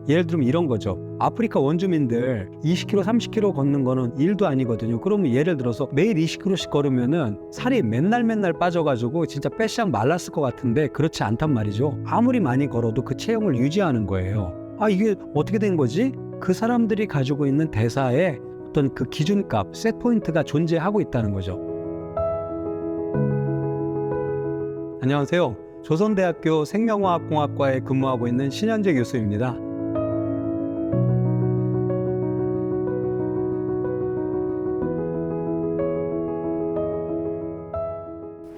예를 들면 이런 거죠. 아프리카 원주민들 20km, 30km 걷는 거는 일도 아니거든요. 그러면 예를 들어서 매일 20km씩 걸으면은 살이 맨날 빠져가지고 진짜 빼싹 말랐을 것 같은데 그렇지 않단 말이죠. 아무리 많이 걸어도 그 체형을 유지하는 거예요. 아, 이게 어떻게 된 거지? 그 사람들이 가지고 있는 대사에 어떤 그 기준값, 셋 포인트가 존재하고 있다는 거죠. 안녕하세요. 조선대학교 생명화학공학과에 근무하고 있는 신현재 교수입니다.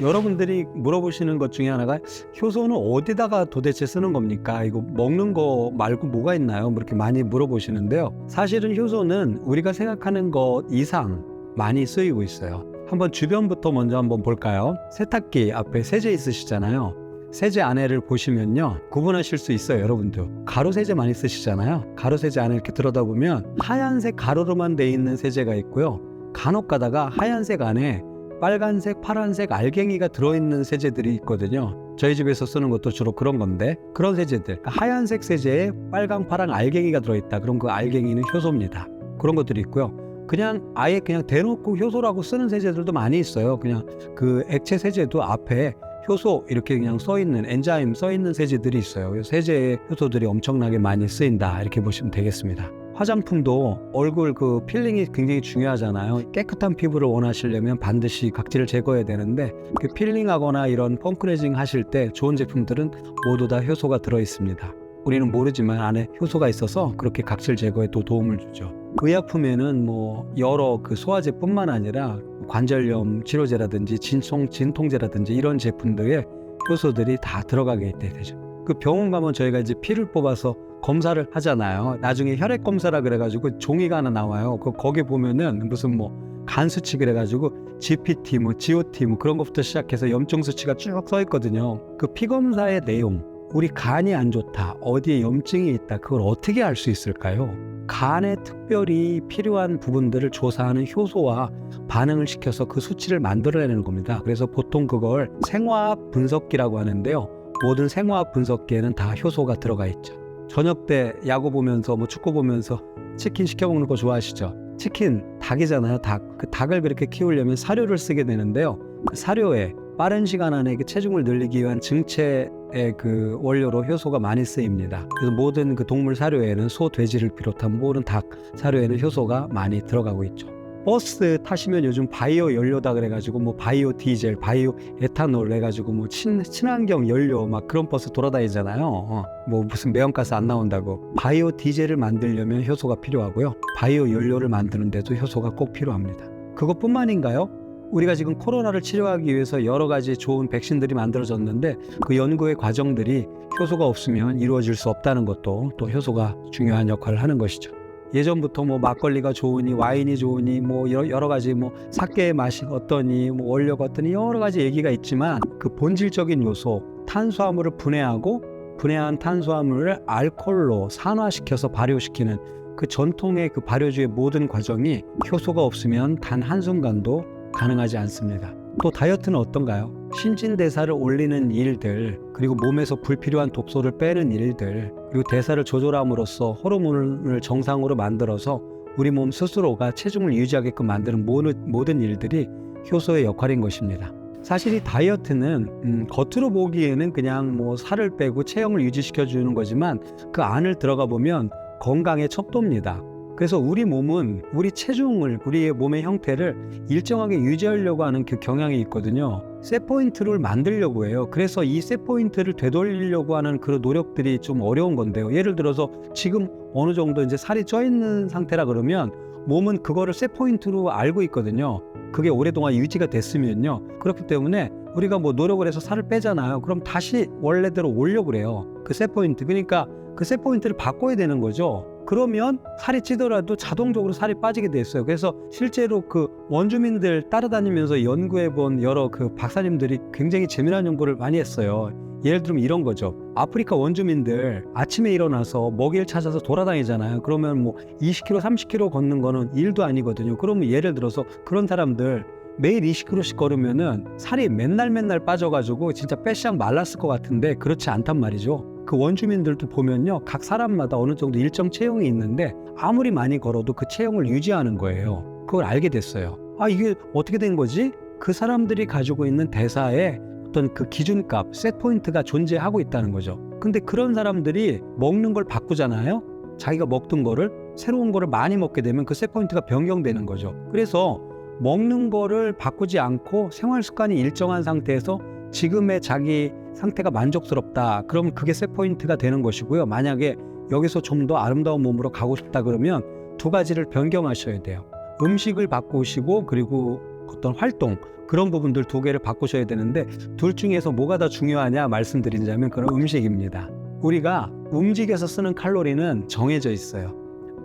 여러분들이 물어보시는 것 중에 하나가 효소는 어디다가 도대체 쓰는 겁니까? 이거 먹는 거 말고 뭐가 있나요? 이렇게 많이 물어보시는데요. 사실은 효소는 우리가 생각하는 것 이상 많이 쓰이고 있어요. 한번 주변부터 먼저 한번 볼까요? 세탁기 앞에 세제 있으시잖아요. 세제 안에를 보시면요, 구분하실 수 있어요. 여러분도 가루 세제 많이 쓰시잖아요. 가루 세제 안에 이렇게 들여다보면 하얀색 가루로만 돼 있는 세제가 있고요, 간혹 가다가 하얀색 안에 빨간색, 파란색 알갱이가 들어있는 세제들이 있거든요. 저희 집에서 쓰는 것도 주로 그런 건데, 그런 세제들, 하얀색 세제에 빨강, 파랑 알갱이가 들어있다. 그럼 그 알갱이는 효소입니다. 그런 것들이 있고요. 그냥 아예 그냥 대놓고 효소라고 쓰는 세제들도 많이 있어요. 그냥 그 액체 세제도 앞에 효소 이렇게 그냥 써있는, 엔자임 써있는 세제들이 있어요. 세제에 효소들이 엄청나게 많이 쓰인다, 이렇게 보시면 되겠습니다. 화장품도 얼굴 그 필링이 굉장히 중요하잖아요. 깨끗한 피부를 원하시려면 반드시 각질을 제거해야 되는데, 그 필링하거나 이런 펑크레징 하실 때 좋은 제품들은 모두 다 효소가 들어있습니다. 우리는 모르지만 안에 효소가 있어서 그렇게 각질 제거에 또 도움을 주죠. 의약품에는 뭐 여러 그 소화제뿐만 아니라 관절염 치료제라든지 진통제라든지 이런 제품들에 효소들이 다 들어가게 되죠. 그 병원 가면 저희가 이제 피를 뽑아서 검사를 하잖아요. 나중에 혈액 검사라 그래가지고 종이가 하나 나와요. 거기 보면은 무슨 뭐 간 수치 그래가지고 GPT, 뭐 GOT 뭐 그런 것부터 시작해서 염증 수치가 쭉 써 있거든요. 그 피 검사의 내용, 우리 간이 안 좋다, 어디에 염증이 있다, 그걸 어떻게 알 수 있을까요? 간에 특별히 필요한 부분들을 조사하는 효소와 반응을 시켜서 그 수치를 만들어내는 겁니다. 그래서 보통 그걸 생화학 분석기라고 하는데요. 모든 생화학 분석기에는 다 효소가 들어가 있죠. 저녁 때 야구 보면서 뭐 축구 보면서 치킨 시켜 먹는 거 좋아하시죠? 치킨, 닭이잖아요. 닭. 그 닭을 그렇게 키우려면 사료를 쓰게 되는데요. 그 사료에 빠른 시간 안에 그 체중을 늘리기 위한 증체의 그 원료로 효소가 많이 쓰입니다. 그래서 모든 그 동물 사료에는 소, 돼지를 비롯한 모든 닭 사료에는 효소가 많이 들어가고 있죠. 버스 타시면 요즘 바이오 연료다 그래가지고 뭐 바이오 디젤, 바이오 에탄올 해가지고 뭐 친환경 연료 막 그런 버스 돌아다니잖아요. 뭐 무슨 매연가스 안 나온다고. 바이오 디젤을 만들려면 효소가 필요하고요, 바이오 연료를 만드는데도 효소가 꼭 필요합니다. 그것뿐만인가요? 우리가 지금 코로나를 치료하기 위해서 여러 가지 좋은 백신들이 만들어졌는데 그 연구의 과정들이 효소가 없으면 이루어질 수 없다는 것도 또 효소가 중요한 역할을 하는 것이죠. 예전부터 뭐 막걸리가 좋으니 와인이 좋으니 뭐 여러 가지 뭐 사케의 맛이 어떠니 뭐 원료가 어떠니 여러 가지 얘기가 있지만, 그 본질적인 요소 탄수화물을 분해하고 분해한 탄수화물을 알코올로 산화시켜서 발효시키는 그 전통의 그 발효주의 모든 과정이 효소가 없으면 단 한순간도 가능하지 않습니다. 또 다이어트는 어떤가요? 신진대사를 올리는 일들, 그리고 몸에서 불필요한 독소를 빼는 일들, 그리고 대사를 조절함으로써 호르몬을 정상으로 만들어서 우리 몸 스스로가 체중을 유지하게끔 만드는 모든 일들이 효소의 역할인 것입니다. 사실 이 다이어트는 겉으로 보기에는 그냥 뭐 살을 빼고 체형을 유지시켜주는 거지만 그 안을 들어가 보면 건강의 척도입니다. 그래서 우리 몸은 우리 체중을, 우리의 몸의 형태를 일정하게 유지하려고 하는 그 경향이 있거든요. 셋포인트를 만들려고 해요. 그래서 이 셋포인트를 되돌리려고 하는 그 노력들이 좀 어려운 건데요. 예를 들어서 지금 어느 정도 이제 살이 쪄 있는 상태라 그러면 몸은 그거를 셋포인트로 알고 있거든요. 그게 오랫동안 유지가 됐으면요. 그렇기 때문에 우리가 뭐 노력을 해서 살을 빼잖아요. 그럼 다시 원래대로 오려고 그래요. 그 셋포인트. 그러니까 그 셋포인트를 바꿔야 되는 거죠. 그러면 살이 찌더라도 자동적으로 살이 빠지게 됐어요. 그래서 실제로 그 원주민들 따라다니면서 연구해본 여러 그 박사님들이 굉장히 재미난 연구를 많이 했어요. 예를 들면 이런 거죠. 아프리카 원주민들 아침에 일어나서 먹이를 찾아서 돌아다니잖아요. 그러면 뭐 20km, 30km 걷는 거는 일도 아니거든요. 그러면 예를 들어서 그런 사람들 매일 20km씩 걸으면은 살이 맨날 빠져가지고 진짜 빼싹 말랐을 것 같은데 그렇지 않단 말이죠. 그 원주민들도 보면요, 각 사람마다 어느 정도 일정 체형이 있는데 아무리 많이 걸어도 그 체형을 유지하는 거예요. 그걸 알게 됐어요. 아, 이게 어떻게 된 거지? 그 사람들이 가지고 있는 대사에 어떤 그 기준값, 셋 포인트가 존재하고 있다는 거죠. 근데 그런 사람들이 먹는 걸 바꾸잖아요. 자기가 먹던 거를, 새로운 거를 많이 먹게 되면 그 셋 포인트가 변경되는 거죠. 그래서 먹는 거를 바꾸지 않고 생활 습관이 일정한 상태에서 지금의 자기 상태가 만족스럽다, 그러면 그게 셋 포인트가 되는 것이고요. 만약에 여기서 좀 더 아름다운 몸으로 가고 싶다 그러면 두 가지를 변경하셔야 돼요. 음식을 바꾸시고, 그리고 어떤 활동, 그런 부분들 두 개를 바꾸셔야 되는데, 둘 중에서 뭐가 더 중요하냐 말씀드리자면 그런 음식입니다. 우리가 움직여서 쓰는 칼로리는 정해져 있어요.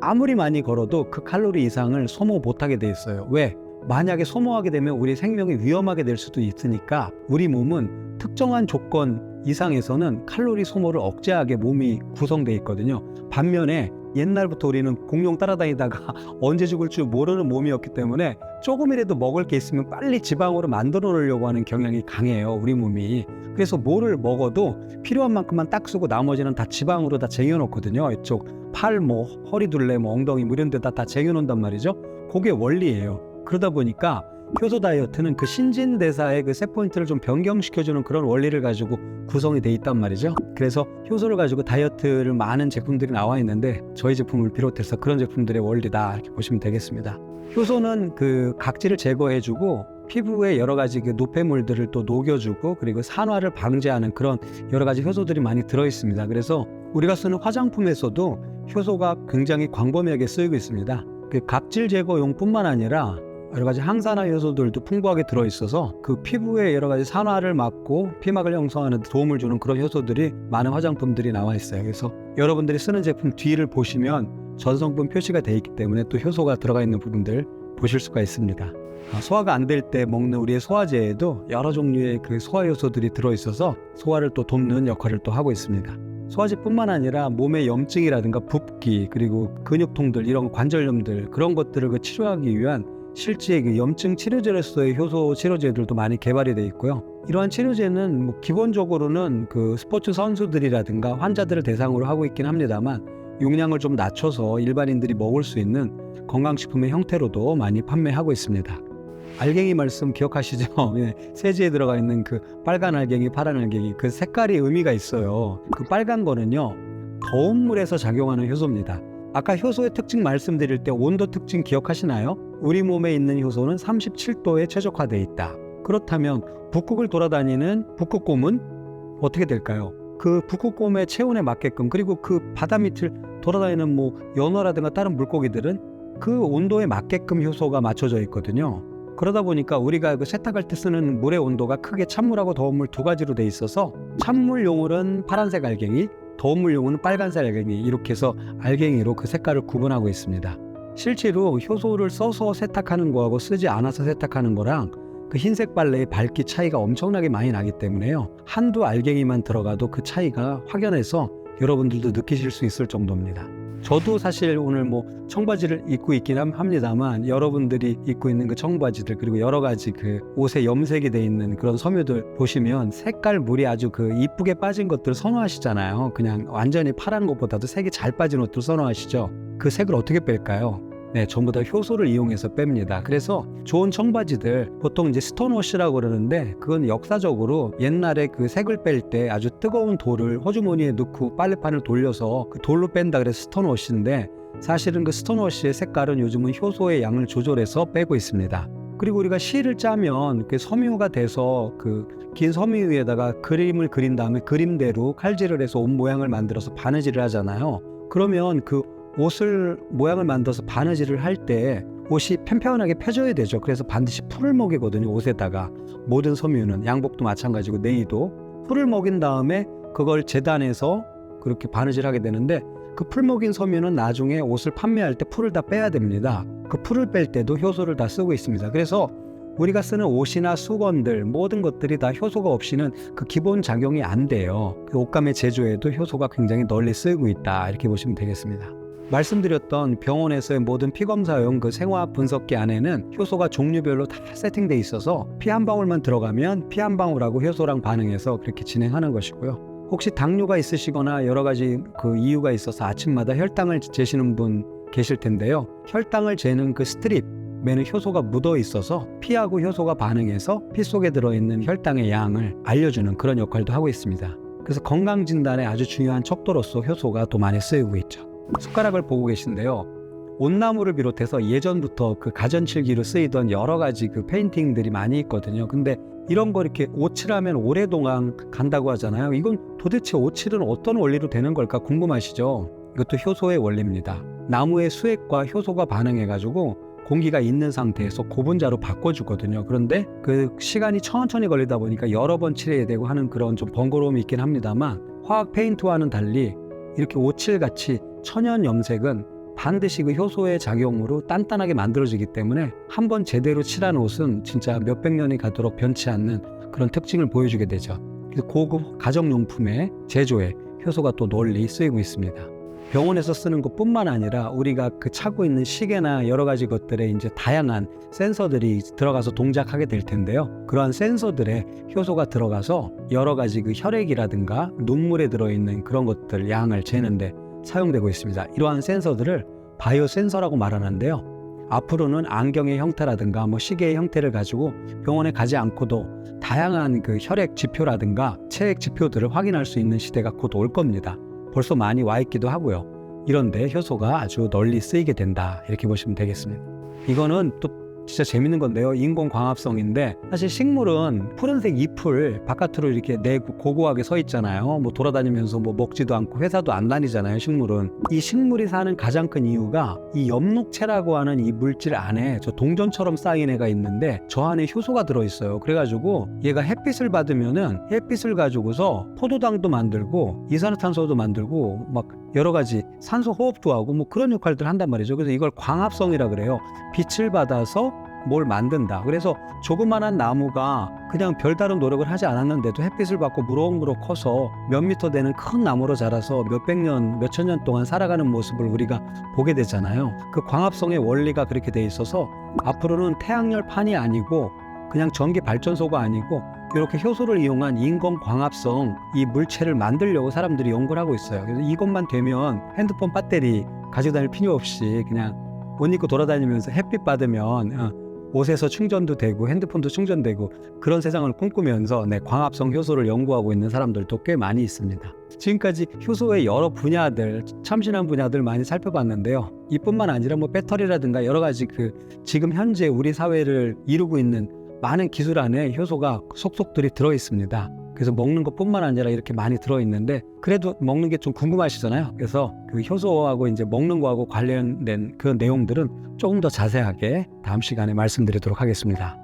아무리 많이 걸어도 그 칼로리 이상을 소모 못하게 돼 있어요. 왜? 만약에 소모하게 되면 우리 생명이 위험하게 될 수도 있으니까 우리 몸은 특정한 조건 이상에서는 칼로리 소모를 억제하게 몸이 구성되어 있거든요. 반면에 옛날부터 우리는 공룡 따라다니다가 언제 죽을 줄 모르는 몸이었기 때문에 조금이라도 먹을 게 있으면 빨리 지방으로 만들어 놓으려고 하는 경향이 강해요, 우리 몸이. 그래서 뭐를 먹어도 필요한 만큼만 딱 쓰고 나머지는 다 지방으로 다 쟁여놓거든요. 이쪽 팔, 허리둘레, 엉덩이 이런 데다 다 쟁여놓는단 말이죠. 그게 원리예요. 그러다 보니까 효소 다이어트는 그 신진대사의 그 셋 포인트를 좀 변경시켜주는 그런 원리를 가지고 구성이 돼 있단 말이죠. 그래서 효소를 가지고 다이어트를 많은 제품들이 나와 있는데 저희 제품을 비롯해서 그런 제품들의 원리다, 이렇게 보시면 되겠습니다. 효소는 그 각질을 제거해주고 피부에 여러 가지 그 노폐물들을 또 녹여주고, 그리고 산화를 방지하는 그런 여러 가지 효소들이 많이 들어있습니다. 그래서 우리가 쓰는 화장품에서도 효소가 굉장히 광범위하게 쓰이고 있습니다. 그 각질 제거용뿐만 아니라 여러 가지 항산화 요소들도 풍부하게 들어있어서 그 피부의 여러 가지 산화를 막고 피막을 형성하는 데 도움을 주는 그런 효소들이 많은 화장품들이 나와 있어요. 그래서 여러분들이 쓰는 제품 뒤를 보시면 전성분 표시가 되어 있기 때문에 또 효소가 들어가 있는 부분들 보실 수가 있습니다. 소화가 안 될 때 먹는 우리의 소화제에도 여러 종류의 그 소화 요소들이 들어있어서 소화를 또 돕는 역할을 또 하고 있습니다. 소화제뿐만 아니라 몸의 염증이라든가 붓기, 그리고 근육통들, 이런 관절염들, 그런 것들을 그 치료하기 위한 실제 그 염증 치료제로서의 효소 치료제들도 많이 개발이 되어 있고요. 이러한 치료제는 기본적으로는 그 스포츠 선수들이라든가 환자들을 대상으로 하고 있긴 합니다만, 용량을 좀 낮춰서 일반인들이 먹을 수 있는 건강식품의 형태로도 많이 판매하고 있습니다. 알갱이 말씀 기억하시죠? 세제에 들어가 있는 그 빨간 알갱이, 파란 알갱이, 그 색깔이 의미가 있어요. 그 빨간 거는요, 더운 물에서 작용하는 효소입니다. 아까 효소의 특징 말씀드릴 때 온도 특징 기억하시나요? 우리 몸에 있는 효소는 37도에 최적화되어 있다. 그렇다면 북극을 돌아다니는 북극곰은 어떻게 될까요? 그 북극곰의 체온에 맞게끔, 그리고 그 바다 밑을 돌아다니는 연어라든가 다른 물고기들은 그 온도에 맞게끔 효소가 맞춰져 있거든요. 그러다 보니까 우리가 그 세탁할 때 쓰는 물의 온도가 크게 찬물하고 더운 물 두 가지로 돼 있어서, 찬물용은 파란색 알갱이, 더운 물용은 빨간색 알갱이, 이렇게 해서 알갱이로 그 색깔을 구분하고 있습니다. 실제로 효소를 써서 세탁하는 거하고 쓰지 않아서 세탁하는 거랑 그 흰색 빨래의 밝기 차이가 엄청나게 많이 나기 때문에요, 한두 알갱이만 들어가도 그 차이가 확연해서 여러분들도 느끼실 수 있을 정도입니다. 저도 사실 오늘 청바지를 입고 있긴 합니다만, 여러분들이 입고 있는 그 청바지들, 그리고 여러 가지 그 옷에 염색이 돼 있는 그런 섬유들 보시면 색깔 물이 아주 그 이쁘게 빠진 것들 선호하시잖아요. 그냥 완전히 파란 것보다도 색이 잘 빠진 옷들 선호하시죠. 그 색을 어떻게 뺄까요? 네, 전부 다 효소를 이용해서 뺍니다. 그래서 좋은 청바지들 보통 이제 스톤워시라고 그러는데, 그건 역사적으로 옛날에 그 색을 뺄 때 아주 뜨거운 돌을 호주머니에 넣고 빨래판을 돌려서 그 돌로 뺀다 그래서 스톤워시인데, 사실은 그 스톤워시의 색깔은 요즘은 효소의 양을 조절해서 빼고 있습니다. 그리고 우리가 실을 짜면 그 섬유가 돼서 그 긴 섬유 위에다가 그림을 그린 다음에 그림대로 칼질을 해서 옷 모양을 만들어서 바느질을 하잖아요. 그러면 그 옷을 모양을 만들어서 바느질을 할 때 옷이 팽팽하게 펴져야 되죠. 그래서 반드시 풀을 먹이거든요, 옷에다가. 모든 섬유는, 양복도 마찬가지고 네이도 풀을 먹인 다음에 그걸 재단해서 그렇게 바느질하게 되는데, 그 풀 먹인 섬유는 나중에 옷을 판매할 때 풀을 다 빼야 됩니다. 그 풀을 뺄 때도 효소를 다 쓰고 있습니다. 그래서 우리가 쓰는 옷이나 수건들, 모든 것들이 다 효소가 없이는 그 기본 작용이 안 돼요. 그 옷감의 제조에도 효소가 굉장히 널리 쓰이고 있다, 이렇게 보시면 되겠습니다. 말씀드렸던 병원에서의 모든 피검사용 그 생화학 분석기 안에는 효소가 종류별로 다 세팅돼 있어서 피 한 방울만 들어가면 피 한 방울하고 효소랑 반응해서 그렇게 진행하는 것이고요. 혹시 당뇨가 있으시거나 여러 가지 그 이유가 있어서 아침마다 혈당을 재시는 분 계실 텐데요. 혈당을 재는 그 스트립에는 효소가 묻어 있어서 피하고 효소가 반응해서 피 속에 들어있는 혈당의 양을 알려주는 그런 역할도 하고 있습니다. 그래서 건강진단에 아주 중요한 척도로서 효소가 또 많이 쓰이고 있죠. 숟가락을 보고 계신데요. 온나무를 비롯해서 예전부터 그 가전칠기로 쓰이던 여러 가지 그 페인팅들이 많이 있거든요. 근데 이런 거 이렇게 오칠하면 오랫동안 간다고 하잖아요. 이건 도대체 오칠은 어떤 원리로 되는 걸까 궁금하시죠? 이것도 효소의 원리입니다. 나무의 수액과 효소가 반응해가지고 공기가 있는 상태에서 고분자로 바꿔주거든요. 그런데 그 시간이 천천히 걸리다 보니까 여러 번 칠해야 되고 하는 그런 좀 번거로움이 있긴 합니다만, 화학 페인트와는 달리 이렇게 오칠같이 천연 염색은 반드시 그 효소의 작용으로 단단하게 만들어지기 때문에 한번 제대로 칠한 옷은 진짜 몇백 년이 가도록 변치 않는 그런 특징을 보여주게 되죠. 그래서 고급 가정용품의 제조에 효소가 또 널리 쓰이고 있습니다. 병원에서 쓰는 것뿐만 아니라 우리가 그 차고 있는 시계나 여러 가지 것들에 이제 다양한 센서들이 들어가서 동작하게 될 텐데요. 그러한 센서들에 효소가 들어가서 여러 가지 그 혈액이라든가 눈물에 들어있는 그런 것들 양을 재는데 사용되고 있습니다. 이러한 센서들을 바이오 센서라고 말하는데요. 앞으로는 안경의 형태라든가 시계의 형태를 가지고 병원에 가지 않고도 다양한 그 혈액 지표라든가 체액 지표들을 확인할 수 있는 시대가 곧 올 겁니다. 벌써 많이 와 있기도 하고요. 이런데 효소가 아주 널리 쓰이게 된다, 이렇게 보시면 되겠습니다. 이거는 또 진짜 재밌는 건데요. 인공광합성인데 사실 식물은 푸른색 잎을 바깥으로 이렇게 내고 고고하게 서 있잖아요. 돌아다니면서 먹지도 않고 회사도 안 다니잖아요. 식물은. 이 식물이 사는 가장 큰 이유가 이 엽록체라고 하는 이 물질 안에 저 동전처럼 쌓인 애가 있는데 저 안에 효소가 들어있어요. 그래가지고 얘가 햇빛을 받으면은 햇빛을 가지고서 포도당도 만들고 이산화탄소도 만들고 막 여러 가지 산소 호흡도 하고 그런 역할들을 한단 말이죠. 그래서 이걸 광합성이라 그래요. 빛을 받아서 뭘 만든다. 그래서 조그만한 나무가 그냥 별다른 노력을 하지 않았는데도 햇빛을 받고 무럭무럭 커서 몇 미터 되는 큰 나무로 자라서 몇백 년, 몇천 년 동안 살아가는 모습을 우리가 보게 되잖아요. 그 광합성의 원리가 그렇게 돼 있어서 앞으로는 태양열판이 아니고 그냥 전기 발전소가 아니고 이렇게 효소를 이용한 인공광합성 이 물체를 만들려고 사람들이 연구를 하고 있어요. 그래서 이것만 되면 핸드폰 배터리 가지고 다닐 필요 없이 그냥 옷 입고 돌아다니면서 햇빛 받으면 옷에서 충전도 되고 핸드폰도 충전되고 그런 세상을 꿈꾸면서 광합성 효소를 연구하고 있는 사람들도 꽤 많이 있습니다. 지금까지 효소의 여러 분야들, 참신한 분야들 많이 살펴봤는데요. 이뿐만 아니라 배터리라든가 여러 가지 지금 현재 우리 사회를 이루고 있는 많은 기술 안에 효소가 속속들이 들어있습니다. 그래서 먹는 것뿐만 아니라 이렇게 많이 들어있는데 그래도 먹는 게 좀 궁금하시잖아요. 그래서 그 효소하고 이제 먹는 거하고 관련된 그 내용들은 조금 더 자세하게 다음 시간에 말씀드리도록 하겠습니다.